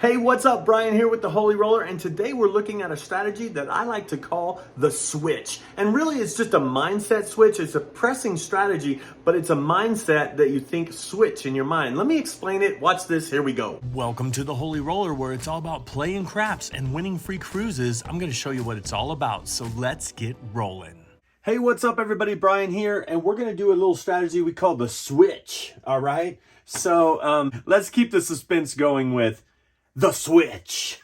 Hey, what's up? Brian here with the Holy Roller, and today we're looking at a strategy that I like to call the switch. And really it's just a mindset switch. It's a pressing strategy, but it's a mindset that you think switch in your mind. Let me explain it. Watch this. Here we go. Welcome to the Holy Roller, where it's all about playing craps and winning free cruises. I'm going to show you what it's all about, so let's get rolling. Hey, what's up everybody? Brian here, and we're going to do a little strategy we call the switch, all right? So let's keep the suspense going with the switch.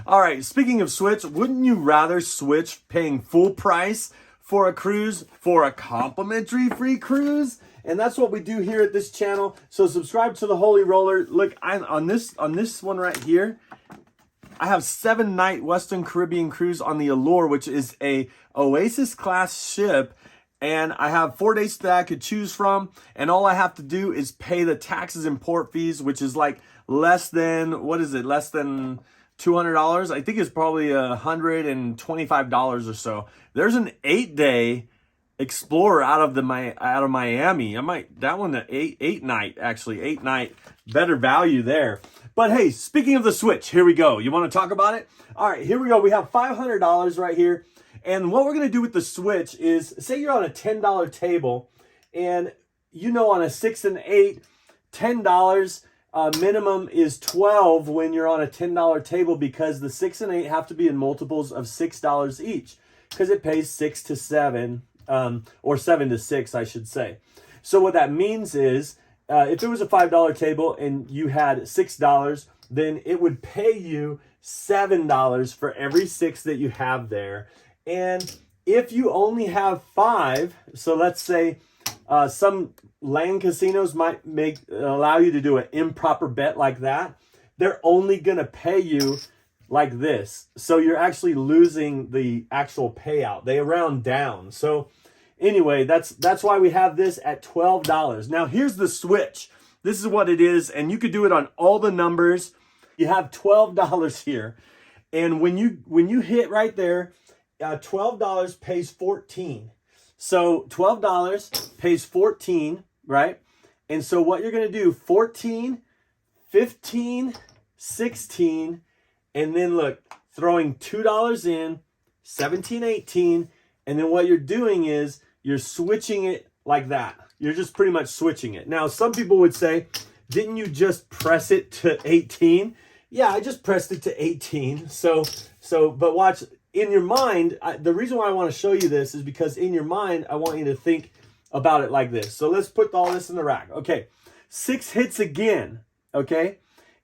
All right, speaking of switch, wouldn't you rather switch paying full price for a cruise for a complimentary free cruise? And that's what we do here at this channel. So subscribe to the Holy Roller. Look, I'm on this one right here. I have 7-night Western Caribbean cruise on the Allure, which is a Oasis class ship. And I have 4 days that I could choose from. And all I have to do is pay the taxes and port fees, which is like less than, what is it? Less than $200. I think it's probably $125 or so. There's an 8-day Explorer out of Miami. I might, that one, the eight night, better value there. But hey, speaking of the switch, here we go. You want to talk about it? All right, here we go. We have $500 right here. And what we're going to do with the switch is, say you're on a $10 table, and you know on a 6 and 8, $10 minimum is 12 when you're on a $10 table, because the 6 and 8 have to be in multiples of $6 each, because it pays 6 to 7, or 7 to 6, I should say. So what that means is, if it was a $5 table and you had $6, then it would pay you $7 for every 6 that you have there. And if you only have 5, so let's say some land casinos might allow you to do an improper bet like that, they're only going to pay you like this. So you're actually losing the actual payout. They round down. So anyway, that's why we have this at $12. Now here's the switch. This is what it is, and you could do it on all the numbers. You have $12 here, and when you hit right there, $12 pays 14. So $12 pays 14, right? And so what you're going to do, 14, 15, 16, and then look, throwing $2 in, 17, 18, and then what you're doing is you're switching it like that. You're just pretty much switching it. Now, some people would say, didn't you just press it to 18? Yeah, I just pressed it to 18. But watch, in your mind, the reason why I want to show you this is because in your mind, I want you to think about it like this. So let's put all this in the rack. Okay, 6 hits again, okay?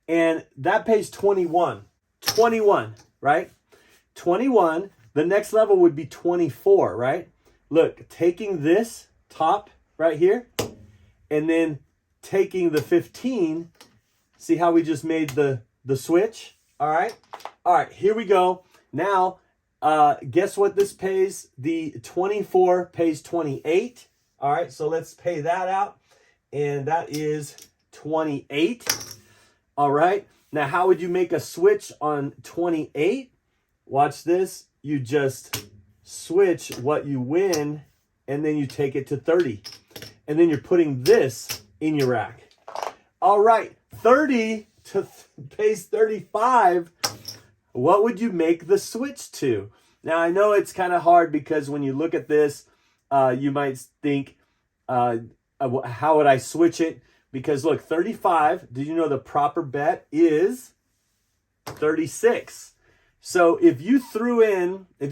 And that pays 21. 21, right? 21. The next level would be 24, right? Look, taking this top right here and then taking the 15. See how we just made the switch? All right. All right, here we go. Now, guess what this pays? The 24 pays 28. All right, so let's pay that out. And that is 28. All right. Now, how would you make a switch on 28? Watch this. You just switch what you win, and then you take it to 30. And then you're putting this in your rack. All right, 30 pays 35. What would you make the switch to? Now, I know it's kind of hard because when you look at this, you might think, how would I switch it? Because look, 35, did you know the proper bet is 36? So if you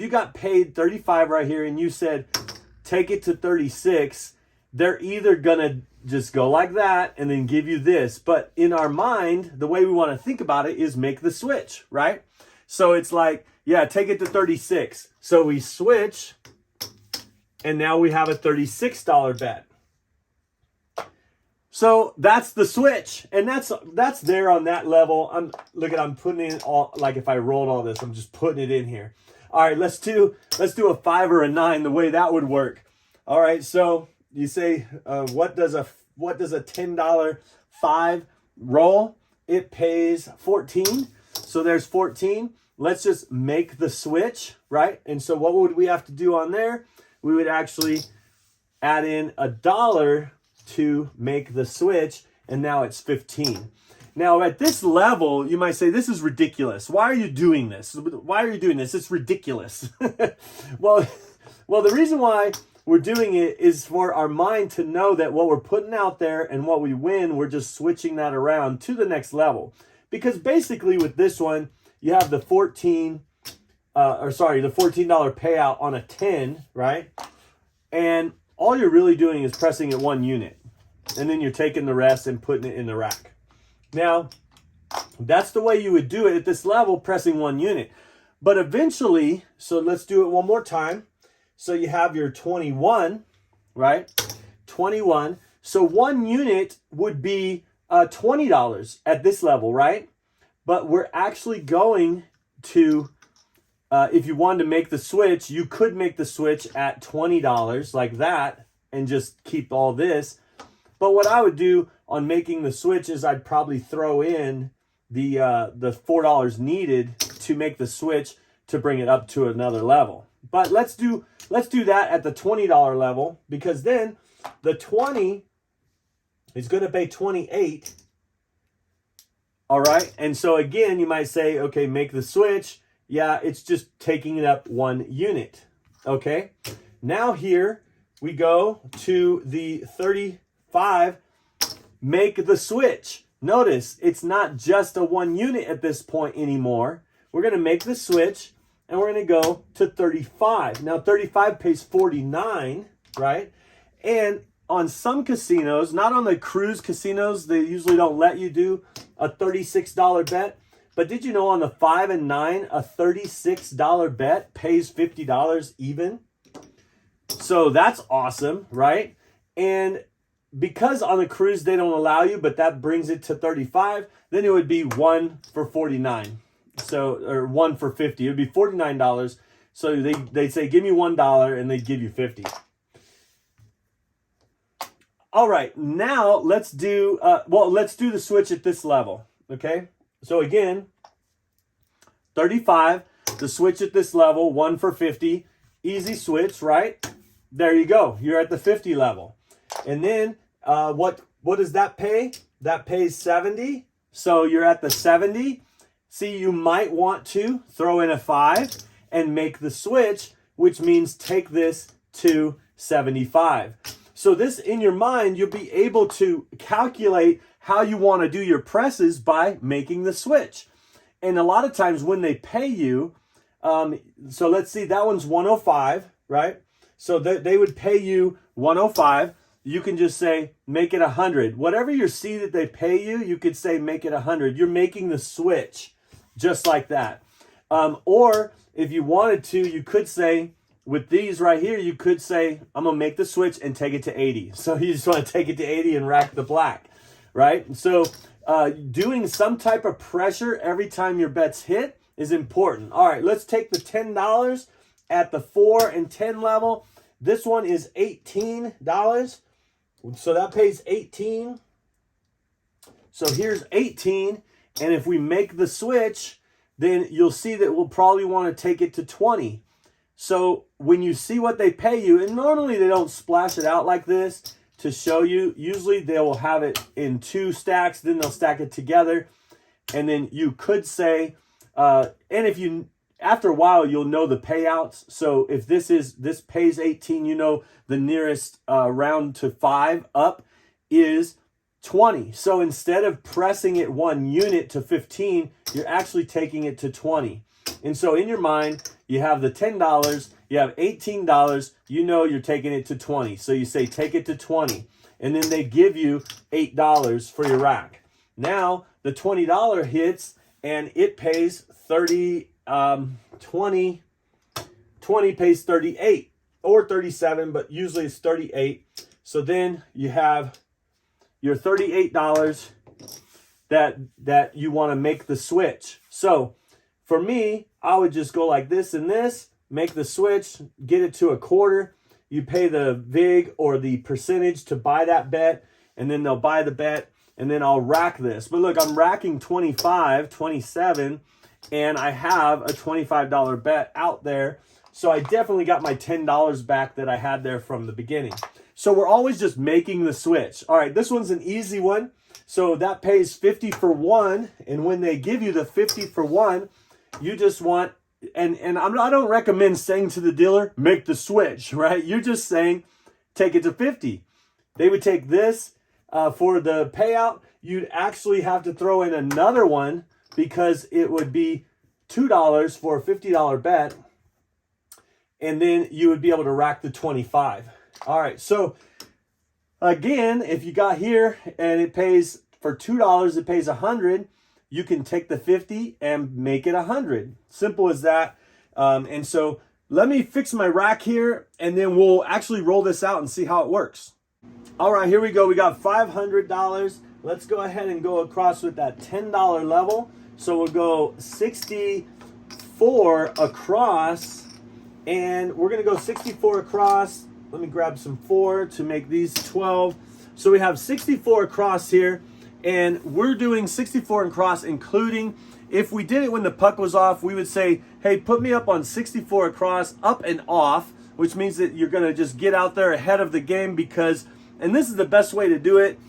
got paid 35 right here and you said, take it to 36, they're either going to just go like that and then give you this. But in our mind, the way we want to think about it is make the switch, right? So it's like, yeah, take it to 36. So we switch, and now we have a $36 bet. So that's the switch, and that's there on that level. I'm putting in all, like if I rolled all this, I'm just putting it in here. All right, let's do a 5 or a 9, the way that would work. All right, so you say, what does a $10 5 roll? It pays 14. So there's 14. Let's just make the switch, right? And so what would we have to do on there? We would actually add in $1 to make the switch, and now it's 15. Now, at this level, you might say, this is ridiculous. Why are you doing this? Why are you doing this? It's ridiculous. well, the reason why we're doing it is for our mind to know that what we're putting out there and what we win, we're just switching that around to the next level. Because basically with this one, you have the $14 payout on a 10, right? And all you're really doing is pressing at one unit. And then you're taking the rest and putting it in the rack. Now, that's the way you would do it at this level, pressing one unit. But eventually, so let's do it one more time. So you have your 21, right? 21. So one unit would be $20 at this level, right? But we're actually going to, if you wanted to make the switch, you could make the switch at $20 like that and just keep all this. But what I would do on making the switch is I'd probably throw in the $4 needed to make the switch to bring it up to another level. But let's do that at the $20 level, because then the 20 is going to pay 28. All right. And so again, you might say, okay, make the switch. Yeah, it's just taking it up one unit. Okay. Now here we go to the 35. Make the switch. Notice it's not just a one unit at this point anymore. We're going to make the switch and we're going to go to 35. Now 35 pays 49, right? And on some casinos, not on the cruise casinos, they usually don't let you do a $36 bet. But did you know on the 5 and 9, a $36 bet pays $50 even? So that's awesome, right? And because on the cruise they don't allow you, but that brings it to 35, then it would be 1 for 49. So, or 1 for 50. It would be $49. So they'd say, give me $1, and they'd give you 50. All right, now let's do the switch at this level, okay? So again, 35, the switch at this level, 1 for 50, easy switch, right? There you go, you're at the 50 level. And then what does that pay? That pays 70, so you're at the 70. See, you might want to throw in a 5 and make the switch, which means take this to 75. So this, in your mind, you'll be able to calculate how you want to do your presses by making the switch. And a lot of times when they pay you, so let's see, that one's 105, right? So they would pay you 105. You can just say, make it 100. Whatever you see that they pay you, you could say, make it 100. You're making the switch just like that. Or if you wanted to, you could say, with these right here, you could say, I'm going to make the switch and take it to 80. So you just want to take it to 80 and rack the black, right? So doing some type of pressure every time your bets hit is important. All right, let's take the $10 at the 4 and 10 level. This one is $18. So that pays 18. So here's 18. And if we make the switch, then you'll see that we'll probably want to take it to 20. So when you see what they pay you, and normally they don't splash it out like this to show you. Usually they will have it in 2 stacks, then they'll stack it together. And then you could say, and if you, after a while, you'll know the payouts. So if this pays 18, you know the nearest round to 5 up is 20. So instead of pressing it 1 unit to 15, you're actually taking it to 20. And so in your mind, you have the $10, you have $18, you know you're taking it to 20. So you say, take it to 20. And then they give you $8 for your rack. Now, the $20 hits, and it pays 30, 20 pays 38 or 37, but usually it's 38. So then you have your $38 that you want to make the switch. So for me, I would just go like this and this, make the switch, get it to a quarter. You pay the VIG or the percentage to buy that bet, and then they'll buy the bet, and then I'll rack this. But look, I'm racking 25, 27, and I have a $25 bet out there. So I definitely got my $10 back that I had there from the beginning. So we're always just making the switch. All right, this one's an easy one. So that pays 50 for one. And when they give you the 50 for one, you just want, and I don't recommend saying to the dealer, make the switch, right? You're just saying, take it to 50. They would take this for the payout. You'd actually have to throw in another one because it would be $2 for a $50 bet. And then you would be able to rack the 25. All right, so again, if you got here and it pays for $2, it pays 100, you can take the 50 and make it 100. Simple as that. And so let me fix my rack here, and then we'll actually roll this out and see how it works. All right, here we go. We got $500. Let's go ahead and go across with that $10 level. So we'll go 64 across, and we're going to go 64 across. Let me grab some 4 to make these 12. So we have 64 across here, and we're doing 64 across, including, if we did it when the puck was off, we would say, hey, put me up on 64 across, up and off, which means that you're going to just get out there ahead of the game because, and this is the best way to do it,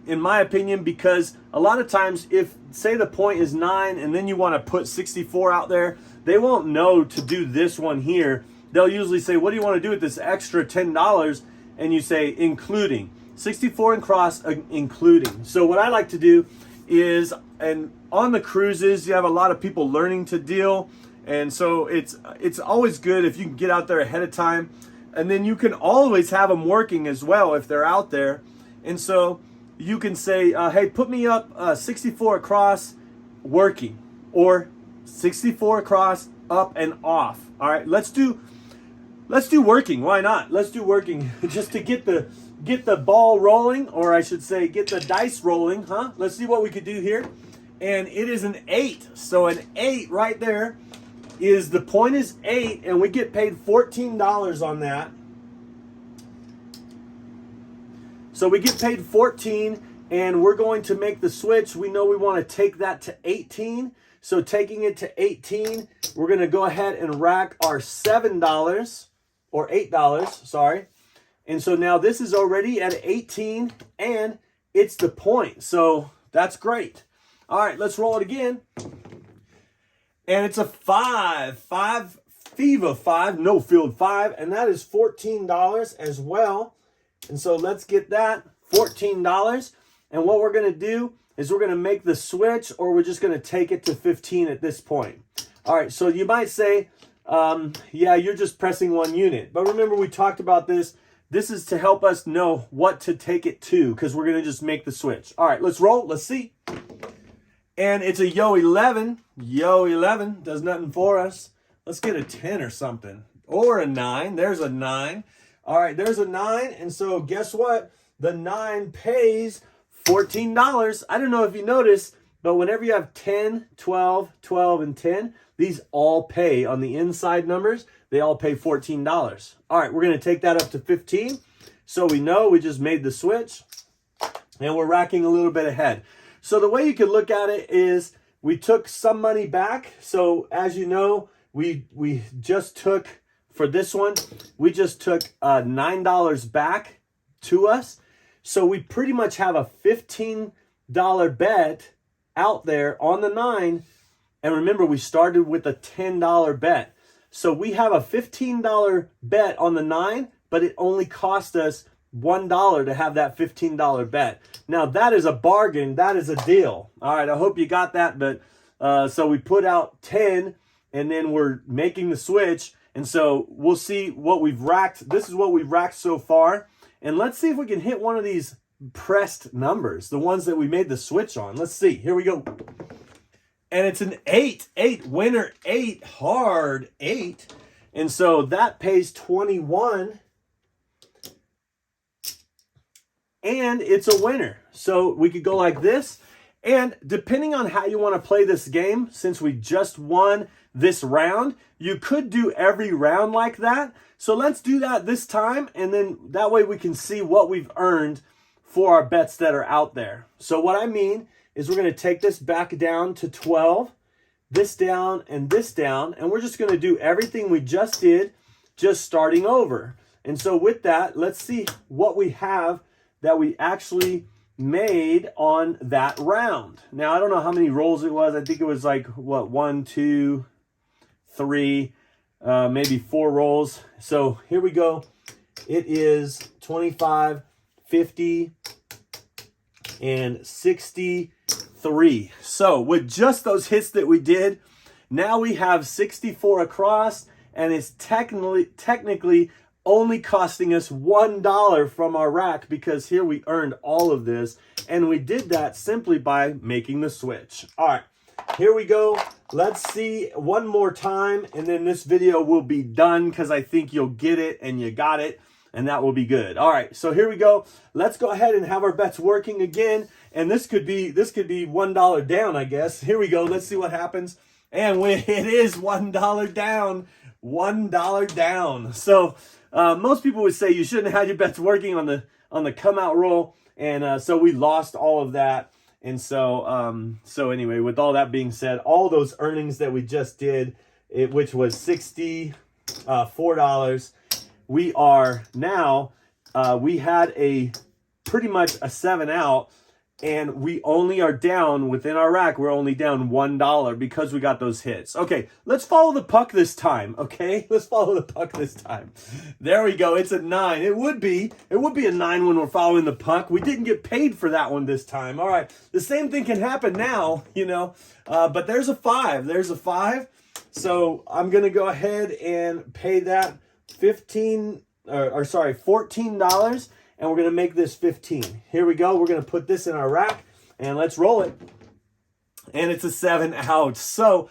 in my opinion, because a lot of times if, say the point is 9 and then you want to put 64 out there, they won't know to do this one here. They'll usually say, what do you want to do with this extra $10? And you say, including. 64 and cross, including. So what I like to do is, and on the cruises, you have a lot of people learning to deal. And so it's always good if you can get out there ahead of time. And then you can always have them working as well if they're out there. And so you can say, hey, put me up 64 across, working. Or 64 across, up and off. All right, let's do working. Why not? Let's do working just to get the ball rolling, or I should say get the dice rolling, huh? Let's see what we could do here. And it is an 8. So an 8 right there is, the point is 8, and we get paid $14 on that. So we get paid 14, and we're going to make the switch. We know we want to take that to 18. So taking it to 18, we're going to go ahead and rack our $7 or $8, sorry. And so now this is already at 18, and it's the point. So that's great. All right, let's roll it again. And it's a 5, FIVA 5, no field 5, and that is $14 as well. And so let's get that, $14. And what we're going to do is we're going to make the switch, or we're just going to take it to 15 at this point. All right, so you might say, yeah, you're just pressing one unit. But remember, we talked about this. This is to help us know what to take it to, because we're going to just make the switch. All right, let's roll. Let's see. And it's a yo 11. Yo 11 does nothing for us. Let's get a 10 or something. Or a 9. There's a 9. All right, there's a 9. And so guess what? The 9 pays $14. I don't know if you noticed, but whenever you have 10, 12, 12, and 10, these all pay on the inside numbers. They all pay $14. All right, we're going to take that up to 15. So we know we just made the switch, and we're racking a little bit ahead. So the way you could look at it is we took some money back. So as you know, we just took, for this one, we just took $9 back to us. So we pretty much have a $15 bet out there on the 9. And remember, we started with a $10 bet. So we have a $15 bet on the 9, but it only cost us $1 to have that $15 bet. Now that is a bargain. That is a deal. All right, I hope you got that. But so we put out 10, and then we're making the switch. And so we'll see what we've racked. This is what we've racked so far. And let's see if we can hit one of these pressed numbers, the ones that we made the switch on. Let's see. Here we go. And it's an 8, winner 8, hard 8. And so that pays 21. And it's a winner. So we could go like this. And depending on how you want to play this game, since we just won this round, you could do every round like that. So let's do that this time. And then that way we can see what we've earned for our bets that are out there. So what I mean is we're going to take this back down to 12, this down, and this down. And we're just going to do everything we just did, just starting over. And so with that, let's see what we have that we actually made on that round. Now, I don't know how many rolls it was. I think it was like, what, 1, 2, 3, maybe 4 rolls. So here we go. It is 25, 50, and 63. So with just those hits that we did, now we have 64 across, and it's technically only costing us $1 from our rack, because here we earned all of this, and we did that simply by making the switch. All right, here we go. Let's see one more time, and then this video will be done, because I think you'll get it and you got it, and that will be good. All right, so here we go. Let's go ahead and have our bets working again, and this could be $1 down, I guess. Here we go. Let's see what happens. And when it is $1 down, $1 down. So most people would say you shouldn't have had your bets working on the come out roll, and so we lost all of that. And so so anyway, with all that being said, all those earnings that we just did, which was $64, we are now we had a pretty much a 7 out, and we only are down within our rack. We're only down $1 because we got those hits. Okay, let's follow the puck this time. Okay, let's follow the puck this time. There we go. It's a 9. It would be a 9 when we're following the puck. We didn't get paid for that one this time. All right, the same thing can happen now, you know. But there's a 5. There's a 5. So I'm gonna go ahead and pay that $14, and we're going to make this 15. Here we go. We're going to put this in our rack, and let's roll it. And it's a 7 out. So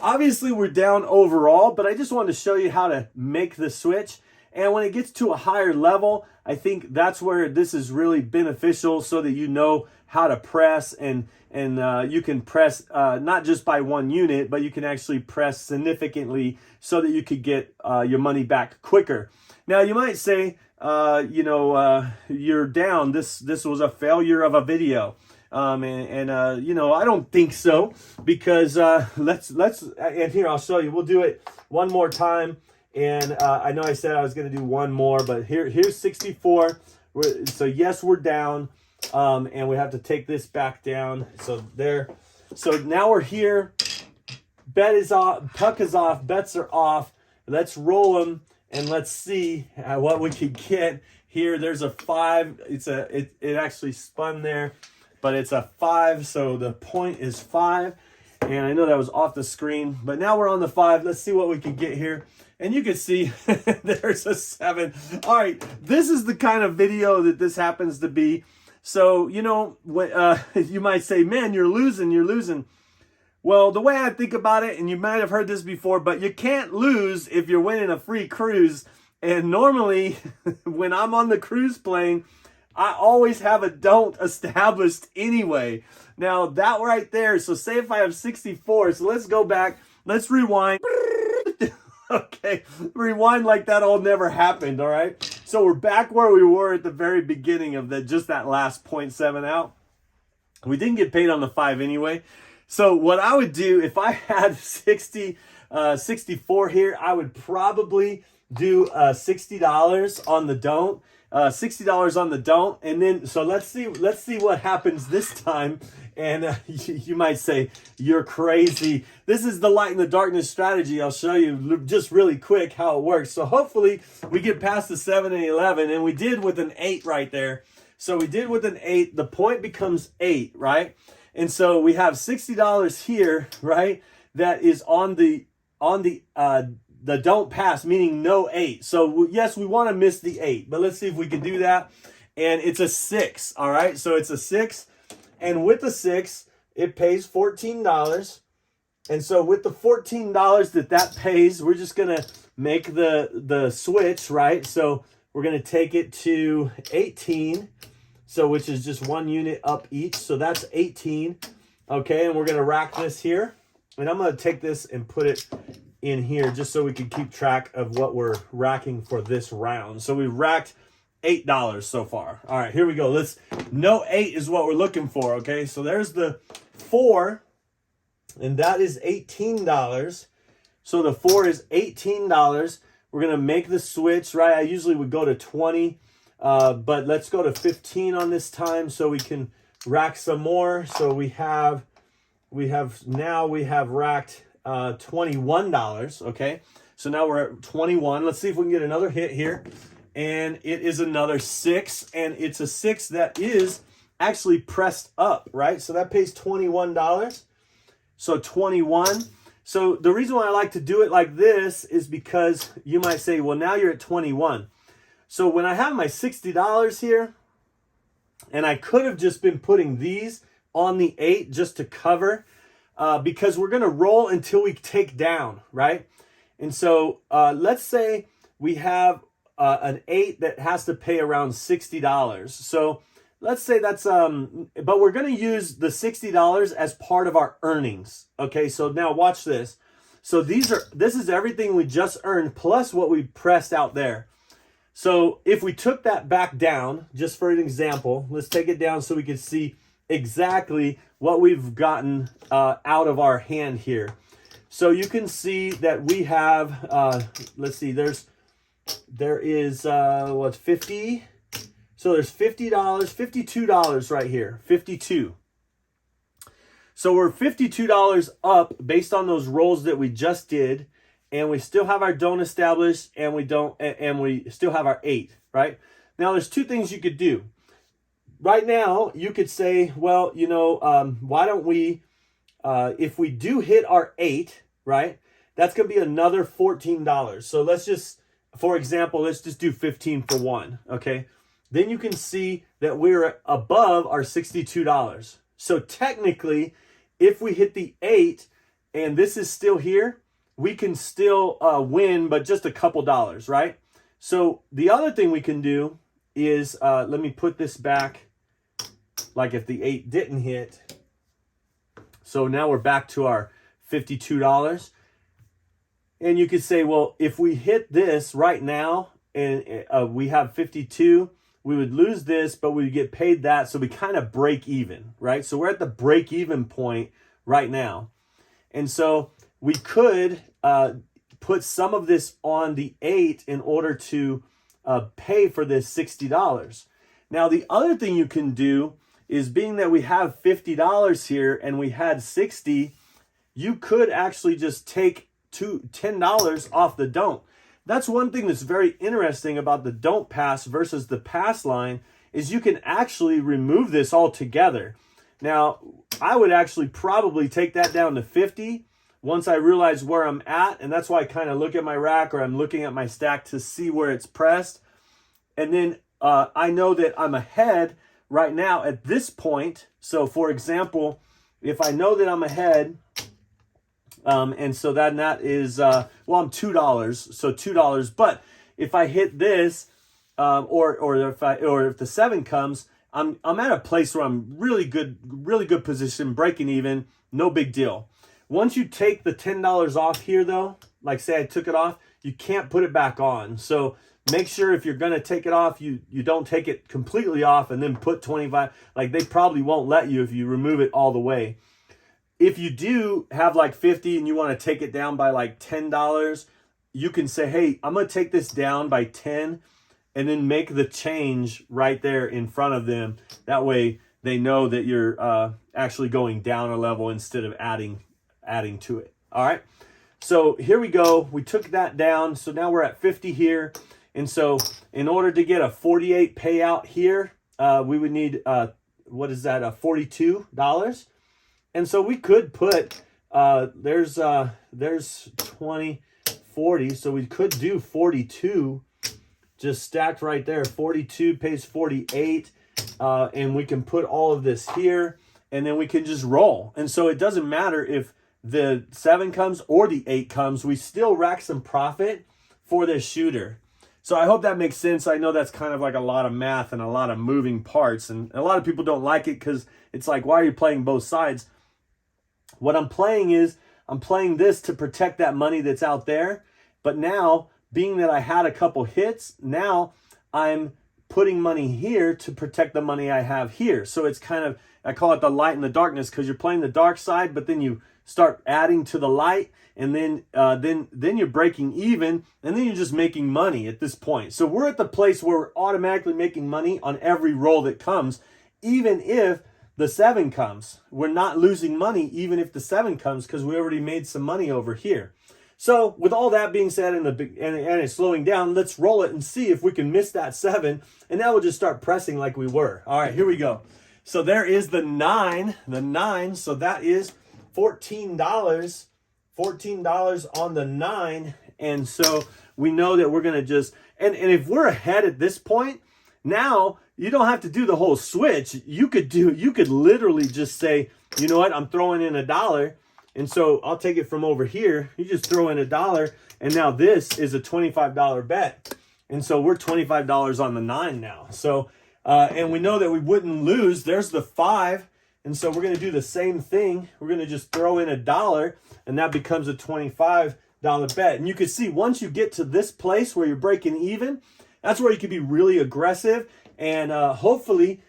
obviously we're down overall, but I just wanted to show you how to make the switch. And when it gets to a higher level, I think that's where this is really beneficial, so that you know how to press, and you can press not just by one unit, but you can actually press significantly so that you could get your money back quicker. Now you might say, you're down. This was a failure of a video. I don't think so, because let's and here I'll show you. We'll do it one more time. And I know I said I was going to do one more, but here's 64. So yes, we're down, and we have to take this back down. So there. So now we're here. Bet is off. Puck is off. Bets are off. Let's roll them. And let's see what we can get here. There's a 5. It actually spun there, but it's a 5. So the point is 5. And I know that was off the screen, but now we're on the 5. Let's see what we can get here. And you can see there's a 7. All right, this is the kind of video that this happens to be. So, when, you might say, man, you're losing. Well, the way I think about it, and you might have heard this before, but you can't lose if you're winning a free cruise. And normally, when I'm on the cruise playing, I always have a don't established anyway. Now, that right there, so say if I have 64, so let's go back, let's rewind. Okay, rewind like that all never happened, all right? So we're back where we were at the very beginning of just that last 0.7 out. We didn't get paid on the 5 anyway. So what I would do if I had 64 here, I would probably do $60 on the don't, $60 on the don't, and then so let's see what happens this time. And you might say you're crazy. This is the light and the darkness strategy. I'll show you just really quick how it works. So hopefully we get past the 7 and 11, and we did with an 8 right there. So we did with an 8. The point becomes 8, right? And so we have $60 here, right? That is on the don't pass, meaning no 8. So yes, we want to miss the 8, but let's see if we can do that. And it's a 6, all right? So it's a 6, and with the 6, it pays $14. And so with the $14 that pays, we're just gonna make the switch, right? So we're gonna take it to 18. So which is just 1 unit up each. So that's 18. Okay, and we're going to rack this here. And I'm going to take this and put it in here just so we can keep track of what we're racking for this round. So we racked $8 so far. All right, here we go. No 8 is what we're looking for, okay? So there's the 4, and that is $18. So the 4 is $18. We're going to make the switch, right? I usually would go to 20. But let's go to 15 on this time so we can rack some more. So we have racked $21. Okay, so now we're at 21. Let's see if we can get another hit here. And it is another 6, and it's a 6 that is actually pressed up, right? So that pays $21. So 21. So the reason why I like to do it like this is because you might say, well, now you're at 21. So when I have my $60 here, and I could have just been putting these on the 8 just to cover, because we're going to roll until we take down, right? And so let's say we have an 8 that has to pay around $60. So let's say that's, but we're going to use the $60 as part of our earnings. Okay, so now watch this. So this is everything we just earned plus what we pressed out there. So if we took that back down, just for an example, let's take it down so we can see exactly what we've gotten out of our hand here. So you can see that we have, let's see, there is, what's 50? So there's $50, $52 right here, 52. So we're $52 up based on those rolls that we just did, and we still have our don't established, and we still have our 8, right? Now there's two things you could do. Right now, you could say, well, you know, why don't we, if we do hit our 8, right, that's going to be another $14. So let's just, for example, let's just do 15 for 1, okay? Then you can see that we're above our $62. So technically, if we hit the 8 and this is still here, we can still win, but just a couple dollars, right? So the other thing we can do is, let me put this back, like if the 8 didn't hit. So now we're back to our $52. And you could say, well, if we hit this right now and we have 52, we would lose this, but we would get paid that. So we kind of break even, right? So we're at the break even point right now. And so we could put some of this on the 8 in order to pay for this $60. Now, the other thing you can do is, being that we have $50 here and we had 60, you could actually just take $10 off the don't. That's one thing that's very interesting about the don't pass versus the pass line, is you can actually remove this altogether. Now, I would actually probably take that down to 50 once I realize where I'm at, and that's why I kind of look at my rack, or I'm looking at my stack to see where it's pressed. And then I know that I'm ahead right now at this point. So for example, if I know that I'm ahead, and so that is, well, I'm $2, so $2. But if I hit this, or if the 7 comes, I'm at a place where I'm really good position, breaking even, no big deal. Once you take the $10 off here, though, like say I took it off, you can't put it back on. So make sure if you're gonna take it off, you don't take it completely off and then put 25. Like, they probably won't let you if you remove it all the way. If you do have like 50 and you want to take it down by like $10, you can say, hey, I'm going to take this down by 10, and then make the change right there in front of them. That way they know that you're actually going down a level instead of adding to it. All right. So here we go. We took that down. So now we're at 50 here. And so in order to get a 48 payout here, we would need, what is that? $42. And so we could put, there's 20, 40. So we could do 42 just stacked right there. 42 pays 48. And we can put all of this here, and then we can just roll. And so it doesn't matter if the 7 comes or the 8 comes, we still rack some profit for this shooter. So I hope that makes sense. I know that's kind of like a lot of math and a lot of moving parts, and a lot of people don't like it because it's like, why are you playing both sides? What I'm playing is, I'm playing this to protect that money that's out there. But now, being that I had a couple hits, now I'm putting money here to protect the money I have here. So it's kind of, I call it the light and the darkness, because you're playing the dark side, but then you start adding to the light, and then you're breaking even, and then you're just making money at this point. So we're at the place where we're automatically making money on every roll that comes, even if the 7 comes. We're not losing money even if the 7 comes, because we already made some money over here. So with all that being said and it's slowing down, let's roll it and see if we can miss that 7, and now we'll just start pressing like we were. All right, here we go. So there is the 9, so that is $14 on the 9. And so we know that we're going to just, and if we're ahead at this point, now you don't have to do the whole switch. You could literally just say, you know what, I'm throwing in $1. And so I'll take it from over here. You just throw in $1, and now this is a $25 bet. And so we're $25 on the 9 now. So, and we know that we wouldn't lose. There's the 5. And so we're going to do the same thing. We're going to just throw in $1, and that becomes a $25 bet. And you can see once you get to this place where you're breaking even, that's where you can be really aggressive and hopefully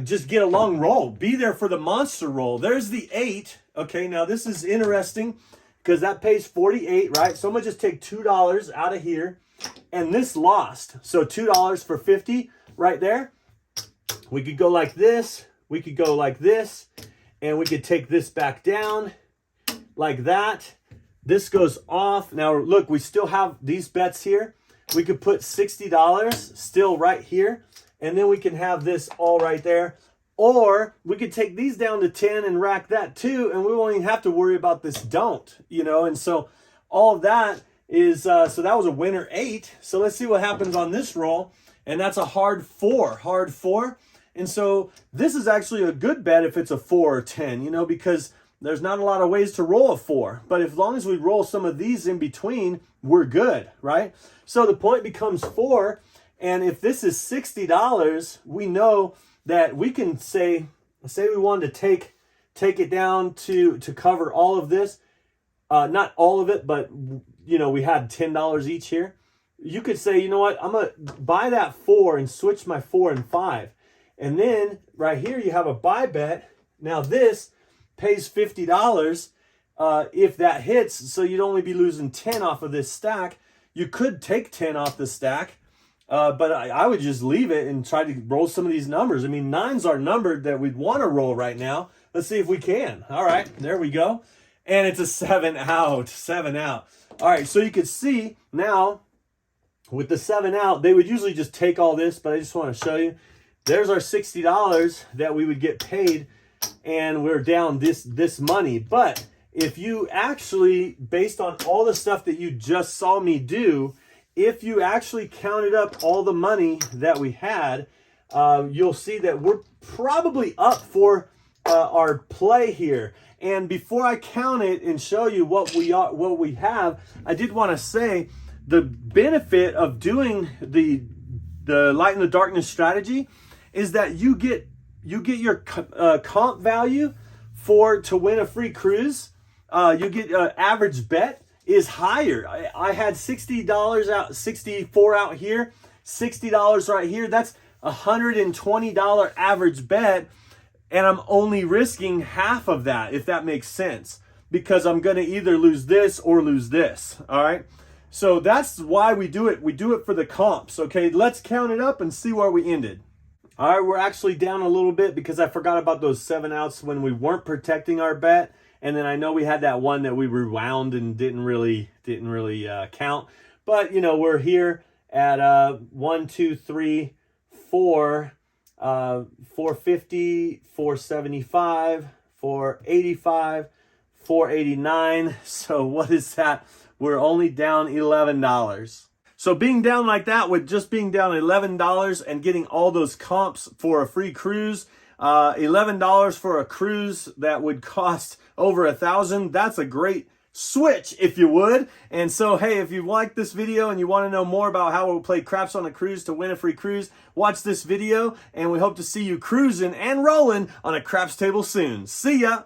just get a long roll. Be there for the monster roll. There's the 8. Okay, now this is interesting because that pays 48, right? So I'm going to just take $2 out of here, and this lost. So $2 for 50 right there. We could go like this. We could go like this, and we could take this back down like that. This goes off. Now, look, we still have these bets here. We could put $60 still right here, and then we can have this all right there. Or we could take these down to 10 and rack that too, and we won't even have to worry about this don't, you know. And so all of that is, so that was a winner 8. So let's see what happens on this roll. And that's a hard 4. And so this is actually a good bet if it's a 4 or 10, you know, because there's not a lot of ways to roll a 4. But as long as we roll some of these in between, we're good, right? So the point becomes 4. And if this is $60, we know that we can say we wanted to take it down to cover all of this. Not all of it, but, you know, we had $10 each here. You could say, you know what, I'm going to buy that 4 and switch my 4 and 5. And then right here you have a buy bet. Now this pays $50 if that hits, so you'd only be losing 10 off of this stack. You could take 10 off the stack, but I would just leave it and try to roll some of these numbers. I mean, 9s are numbered that we'd want to roll right now. Let's see if we can. All right, there we go. And it's a 7 out, 7 out. All right, so you can see now with the 7 out, they would usually just take all this, but I just want to show you. There's our $60 that we would get paid, and we're down this money. But if you actually, based on all the stuff that you just saw me do, if you actually counted up all the money that we had, you'll see that we're probably up for our play here. And before I count it and show you what we have, I did want to say the benefit of doing the light and the darkness strategy is that you get your comp value to win a free cruise. You get average bet is higher. I had $60 out, 64 out here, $60 right here. That's $120 average bet, and I'm only risking half of that, if that makes sense, because I'm going to either lose this or lose this. All right. So that's why we do it. We do it for the comps. Okay, let's count it up and see where we ended. All right, we're actually down a little bit because I forgot about those 7 outs when we weren't protecting our bet. And then I know we had that one that we rewound and didn't really count. But, you know, we're here at 1, 2, 3, 4, 450, 475, 485, 489. So what is that? We're only down $11. So being down like that, with just being down $11 and getting all those comps for a free cruise, $11 for a cruise that would cost over $1,000, that's a great switch, if you would. And so, hey, if you like this video and you want to know more about how we'll play craps on a cruise to win a free cruise, watch this video, and we hope to see you cruising and rolling on a craps table soon. See ya!